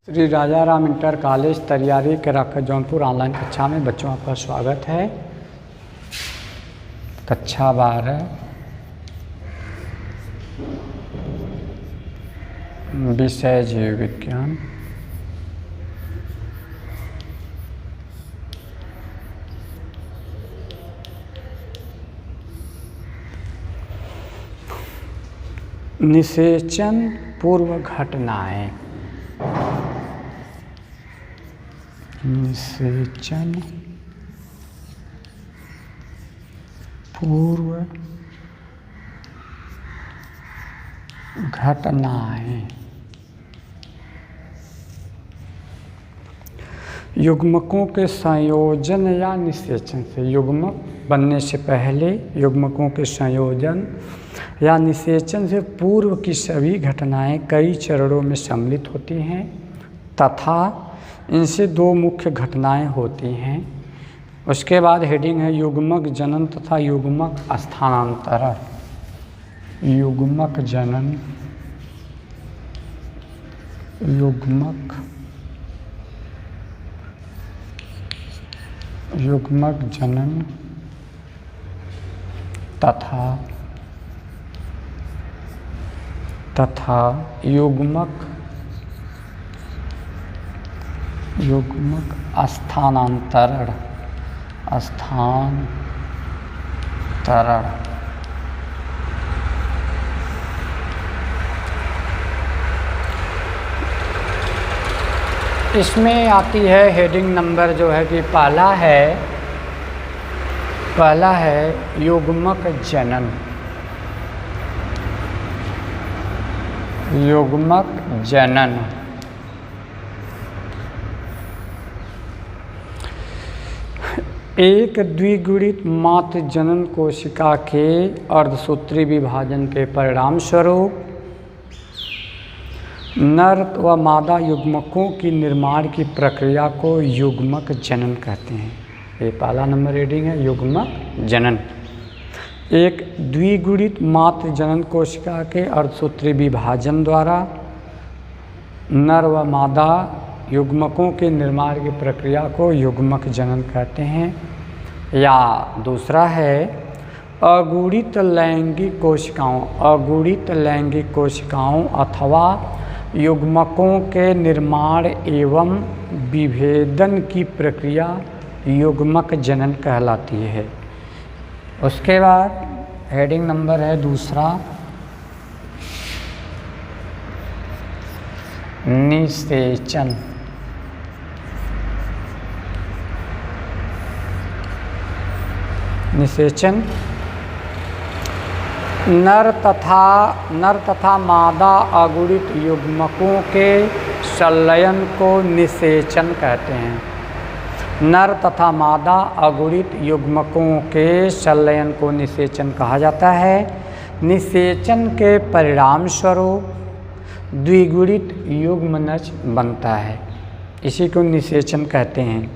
Shri Raja Ram inter college Tariyari Keraka Jaunpur online कक्षा में बच्चों आपका स्वागत है। कक्षा 12 विषय जीव विज्ञान। निषेचन पूर्व घटनाएं। निषेचन पूर्व घटनाएं। युग्मकों के संयोजन या निषेचन से, युग्मक बनने से पहले युग्मकों के संयोजन या निषेचन से पूर्व की सभी घटनाएं कई चरणों में सम्मिलित होती हैं तथा इनसे दो मुख्य घटनाएं होती हैं। उसके बाद हेडिंग है युग्मक जनन तथा युग्मक स्थानांतरण। युग्मक जनन, युग्मक जनन तथा युग्मक स्थानांतरण। इसमें आती है हेडिंग नंबर जो है कि पहला है युग्मक जनन। युग्मक जनन एक द्विगुणित मातृ जनन कोशिका के अर्धसूत्री विभाजन के परिणाम स्वरूप नर व मादा युग्मकों की निर्माण की प्रक्रिया को युग्मक जनन कहते हैं। ये पहला नंबर हेडिंग है युग्मक जनन। एक द्विगुणित मातृ जनन कोशिका के अर्धसूत्री विभाजन द्वारा नर व मादा युग्मकों के निर्माण की प्रक्रिया को युग्मक जनन कहते हैं। या दूसरा है अगुणित लैंगिक कोशिकाओं अथवा युग्मकों के निर्माण एवं विभेदन की प्रक्रिया युग्मक जनन कहलाती है। उसके बाद हेडिंग नंबर है दूसरा निषेचन। निषेचन नर तथा मादा अगुणित युग्मकों के संलयन को निषेचन कहते हैं। नर तथा मादा अगुणित युग्मकों के संलयन को निषेचन कहा जाता है। निषेचन के परिणाम स्वरूप द्विगुणित युग्मनज बनता है, इसी को निषेचन कहते हैं।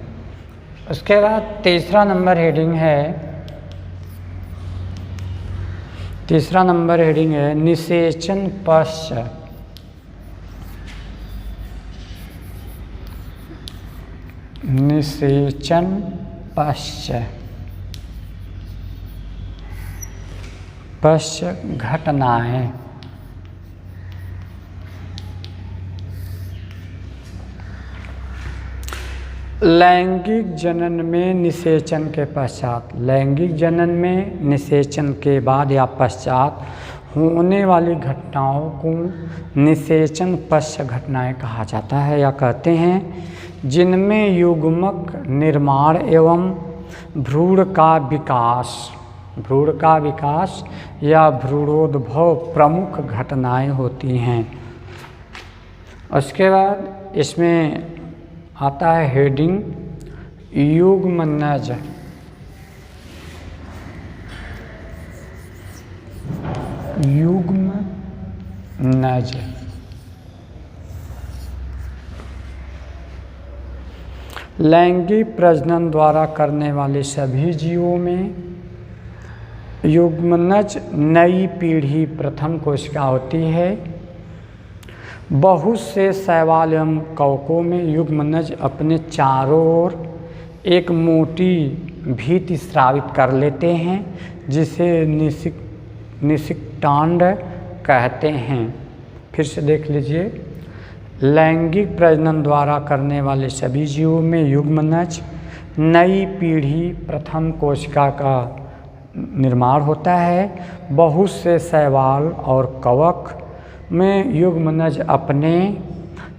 उसके बाद तीसरा नंबर हेडिंग है निषेचन पश्चात। निषेचन पश्चात घटनाएं। लैंगिक जनन में निषेचन के पश्चात, लैंगिक जनन में निषेचन के बाद या पश्चात होने वाली घटनाओं को निषेचन पश्चात घटनाएं कहा जाता है या कहते हैं, जिनमें युग्मक निर्माण एवं भ्रूण का विकास या भ्रूणोद्भव प्रमुख घटनाएं होती हैं। उसके बाद इसमें आता है हेडिंग युग्मनज। लैंगिक प्रजनन द्वारा करने वाले सभी जीवों में युग्मनज नई पीढ़ी प्रथम कोशिका होती है। बहुत से शैवाल एवं कवकों में युग्मनज अपने चारों ओर एक मोटी भीति स्रावित कर लेते हैं जिसे निषिक्तांड कहते हैं। फिर से देख लीजिए, लैंगिक प्रजनन द्वारा करने वाले सभी जीवों में युग्मनज नई पीढ़ी प्रथम कोशिका का निर्माण होता है। बहुत से शैवाल और कवक में युग्मनज अपने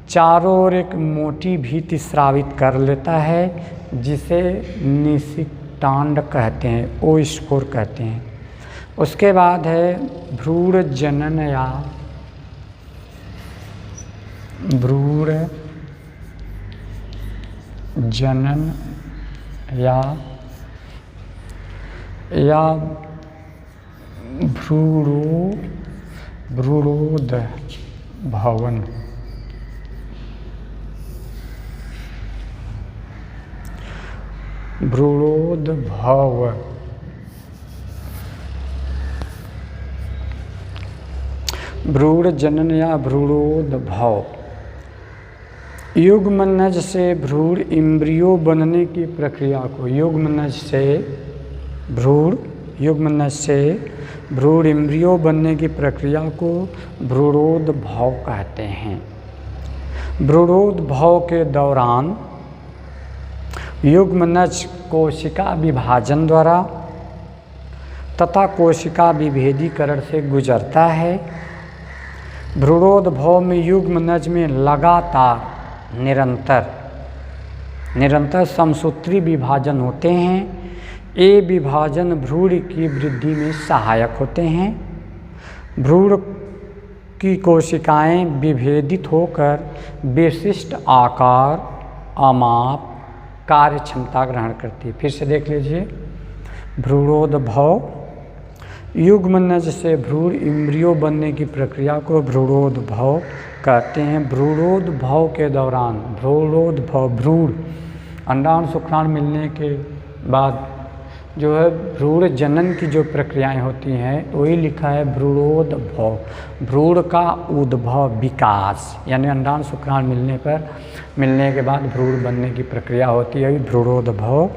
चारों ओर एक मोटी भीति स्रावित कर लेता है जिसे निषिक्तांड कहते हैं, ओ स्पोर कहते हैं। उसके बाद है भ्रूण जनन या भ्रूणोद्भवन। भ्रूणोद्भव भ्रूण जनन या भ्रूणोद्भव युग्मनज से भ्रूण इम्ब्रियो बनने की प्रक्रिया को युग्मनज से भ्रूण इम्ब्रियो बनने की प्रक्रिया को भ्रूणोद्भव कहते हैं। भ्रूणोद्भव के दौरान युग्मनज कोशिका विभाजन द्वारा तथा कोशिका विभेदीकरण से गुजरता है। भ्रूणोद्भव में युग्मनज में लगातार निरंतर समसूत्री विभाजन होते हैं। ये विभाजन भ्रूण की वृद्धि में सहायक होते हैं। भ्रूण की कोशिकाएं विभेदित होकर विशिष्ट आकार, अमाप, कार्य क्षमता ग्रहण करती है। फिर से देख लीजिए, भ्रूणोद्भव युग्मनज से भ्रूण इम्ब्रियो बनने की प्रक्रिया को भ्रूणोद्भव कहते हैं। भ्रूणोद्भव के दौरान भ्रूण अंडाणु शुक्राणु मिलने के बाद जो है भ्रूण जनन की जो प्रक्रियाएं होती हैं वही लिखा है भ्रूणोद्भव। भ्रूण का उद्भव, विकास, यानी अंडाणु शुक्राणु मिलने के बाद भ्रूण बनने की प्रक्रिया होती है भ्रूणोद्भव।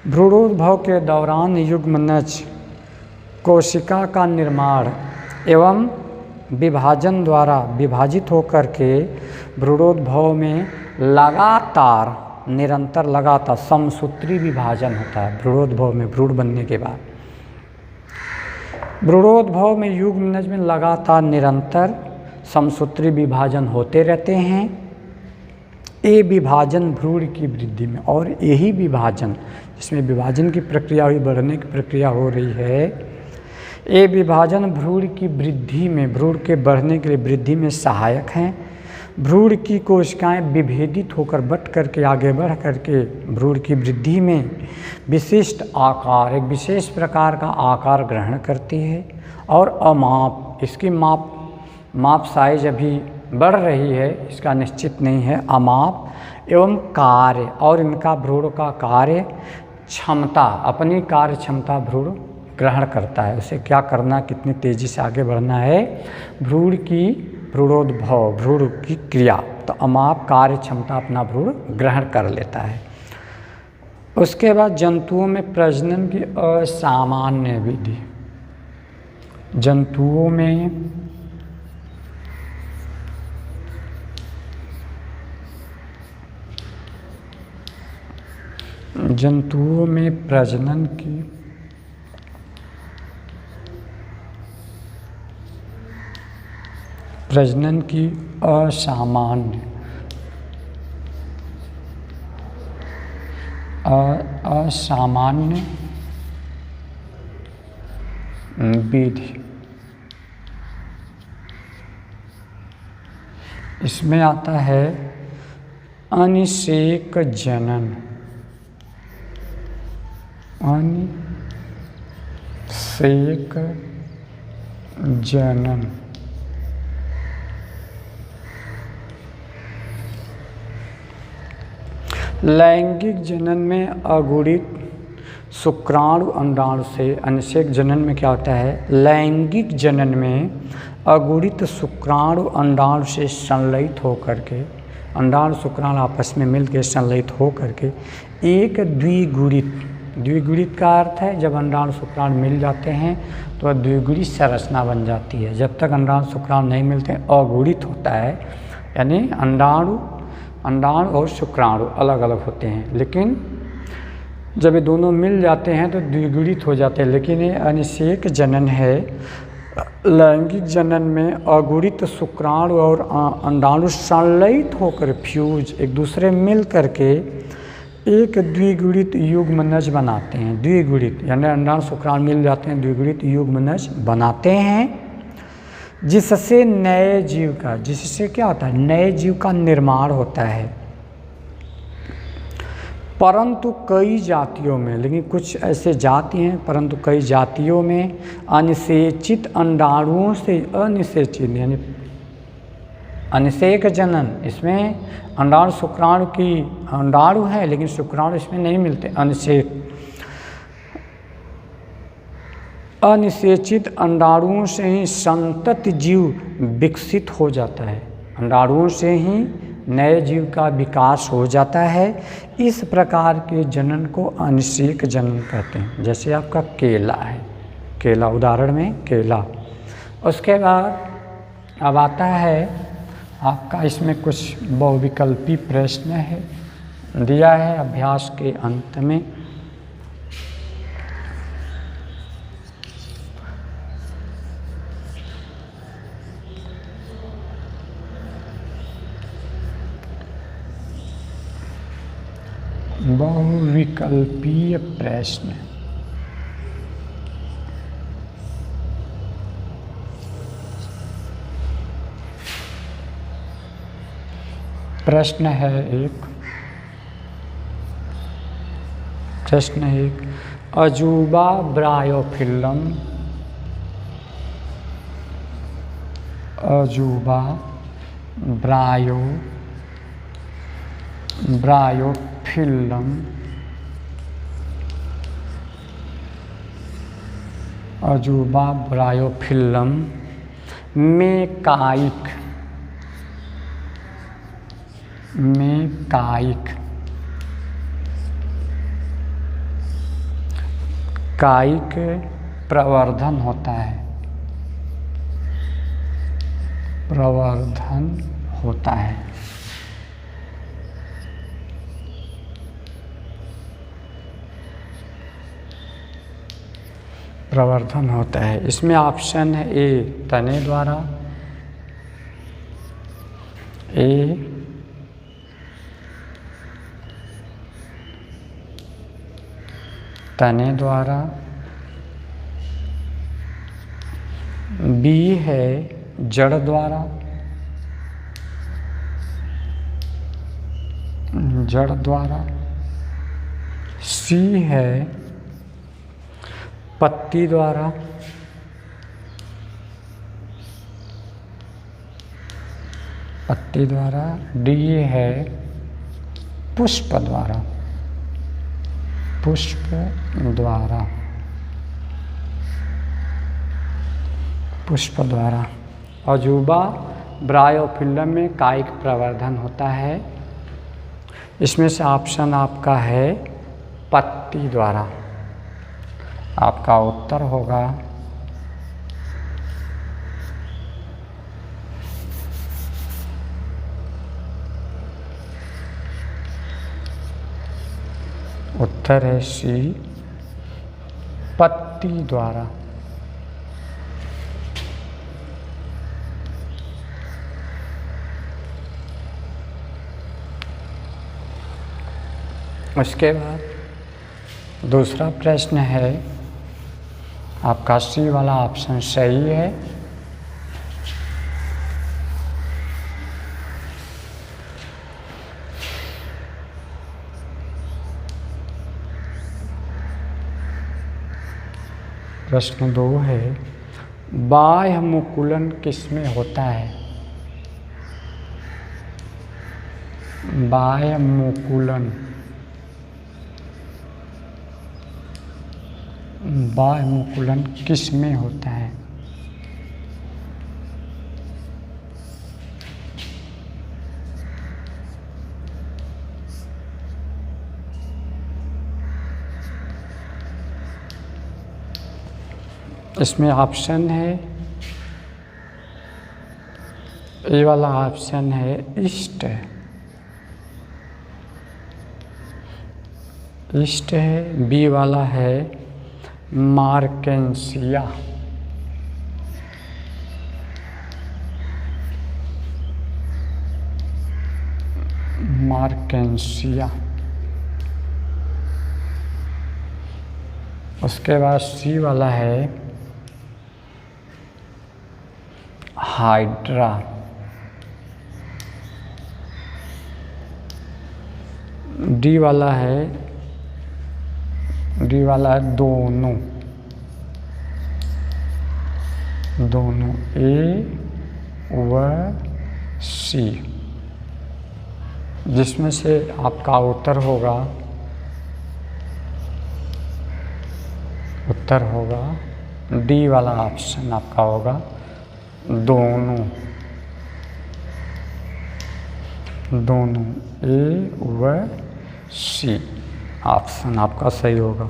भ्रूणोद्भव के दौरान युग्मनज कोशिका का निर्माण एवं विभाजन द्वारा विभाजित होकर के भ्रूणोद्भव में लगातार समसूत्री विभाजन होता है। भ्रूणोद्भव में भ्रूण बनने के बाद भ्रूणोद्भव में युग्मनज में लगातार निरंतर समसूत्री विभाजन होते रहते हैं। ये विभाजन भ्रूण की वृद्धि में, और यही विभाजन जिसमें विभाजन की प्रक्रिया हुई, बढ़ने की प्रक्रिया हो रही है, ये विभाजन भ्रूण की वृद्धि में, भ्रूण के बढ़ने के लिए वृद्धि में सहायक हैं। भ्रूण की कोशिकाएं विभेदित होकर बट करके आगे बढ़ करके भ्रूण की वृद्धि में विशिष्ट आकार, एक विशेष प्रकार का आकार ग्रहण करती है। और अमाप, इसकी माप साइज अभी बढ़ रही है, इसका निश्चित नहीं है। अमाप एवं कार्य, और इनका भ्रूण का कार्य क्षमता, अपनी कार्य क्षमता भ्रूण ग्रहण करता है। उसे क्या करना, कितनी तेज़ी से आगे बढ़ना है, भ्रूण की क्रिया, तो अमाप कार्य क्षमता अपना भ्रूण ग्रहण कर लेता है। उसके बाद जंतुओं में प्रजनन की असामान्य विधि। जंतुओं में प्रजनन की असामान्य विधि। इसमें आता है अनिषेक जनन। लैंगिक जनन में अगुणित शुक्राणु अंडाणु से, अनिषेक जनन में क्या होता है, लैंगिक जनन में अगुणित शुक्राणु अंडाणु से संलयित होकर के, अंडाणु शुक्राणु आपस में मिलकर संलयित होकर के एक द्विगुणित, द्विगुणित का अर्थ है जब अंडाणु शुक्राणु मिल जाते हैं तो द्विगुणित संरचना बन जाती है। जब तक अंडाणु शुक्राणु नहीं मिलते अगुणित होता है, यानी अंडाणु और शुक्राणु अलग अलग होते हैं, लेकिन जब ये दोनों मिल जाते हैं तो द्विगुणित हो जाते हैं। लेकिन ये अनिषेक जनन है। लैंगिक जनन में अगुणित शुक्राणु और अंडाणु संलयित होकर फ्यूज एक दूसरे मिल करके एक द्विगुणित युग्मनज बनाते हैं। द्विगुणित यानी अंडाणु शुक्राणु मिल जाते हैं, द्विगुणित युग्मनज बनाते हैं, जिससे नए जीव का, जिससे क्या होता है, नए जीव का निर्माण होता है। परंतु कई जातियों में, लेकिन कुछ ऐसे जाति हैं, परंतु कई जातियों में अनिषेचित अंडाणुओं से, अनिषेचित यानी अनिषेक जनन, इसमें अंडाणु शुक्राणु की, अंडाणु है लेकिन शुक्राणु इसमें नहीं मिलते, अनिषेचित अंडाणुओं से ही संतति जीव विकसित हो जाता है। अंडाणुओं से ही नए जीव का विकास हो जाता है। इस प्रकार के जनन को अनिषेक जनन कहते हैं। जैसे आपका केला है, केला उदाहरण में केला। उसके बाद अब आता है आपका, इसमें कुछ बहुविकल्पी प्रश्न है दिया है अभ्यास के अंत में। बहुविकल्पीय प्रश्न, प्रश्न है एक, प्रश्न एक, अजूबा ब्रायोफिल्लम, अजूबा ब्रायोफिल्लम अजूबा ब्रायोफिल्लम में कायिक प्रवर्धन होता है, प्रवर्धन होता है। प्रवर्धन होता है। इसमें ऑप्शन है ए तने द्वारा, ए तने द्वारा, बी है जड़ द्वारा, जड़ द्वारा, सी है पत्ती द्वारा, पत्ती द्वारा, डी है पुष्प द्वारा, पुष्प द्वारा, पुष्प द्वारा। अजूबा ब्रायोफिल्लम में कायिक प्रवर्धन होता है। इसमें से ऑप्शन आपका है पत्ती द्वारा। आपका उत्तर होगा उत्तर है सी पत्ती द्वारा। उसके बाद दूसरा प्रश्न है आपका, सी वाला ऑप्शन सही है। प्रश्न 2 है, बाह्य मुकुलन किसमें होता है? बाह्य मुकुलन, बाह्य मुकुलन किस में होता है? इसमें ऑप्शन है, ए वाला ऑप्शन है ईस्ट, ईस्ट है। बी वाला है मार्केंसिया, मार्केंसिया। उसके बाद सी वाला है हाइड्रा, डी वाला है, डी वाला है दोनों, दोनों, ए व सी। जिसमें से आपका उत्तर होगा, उत्तर होगा डी वाला ऑप्शन आपका होगा दोनों, दोनों, ए व सी ऑप्शन आपका सही होगा।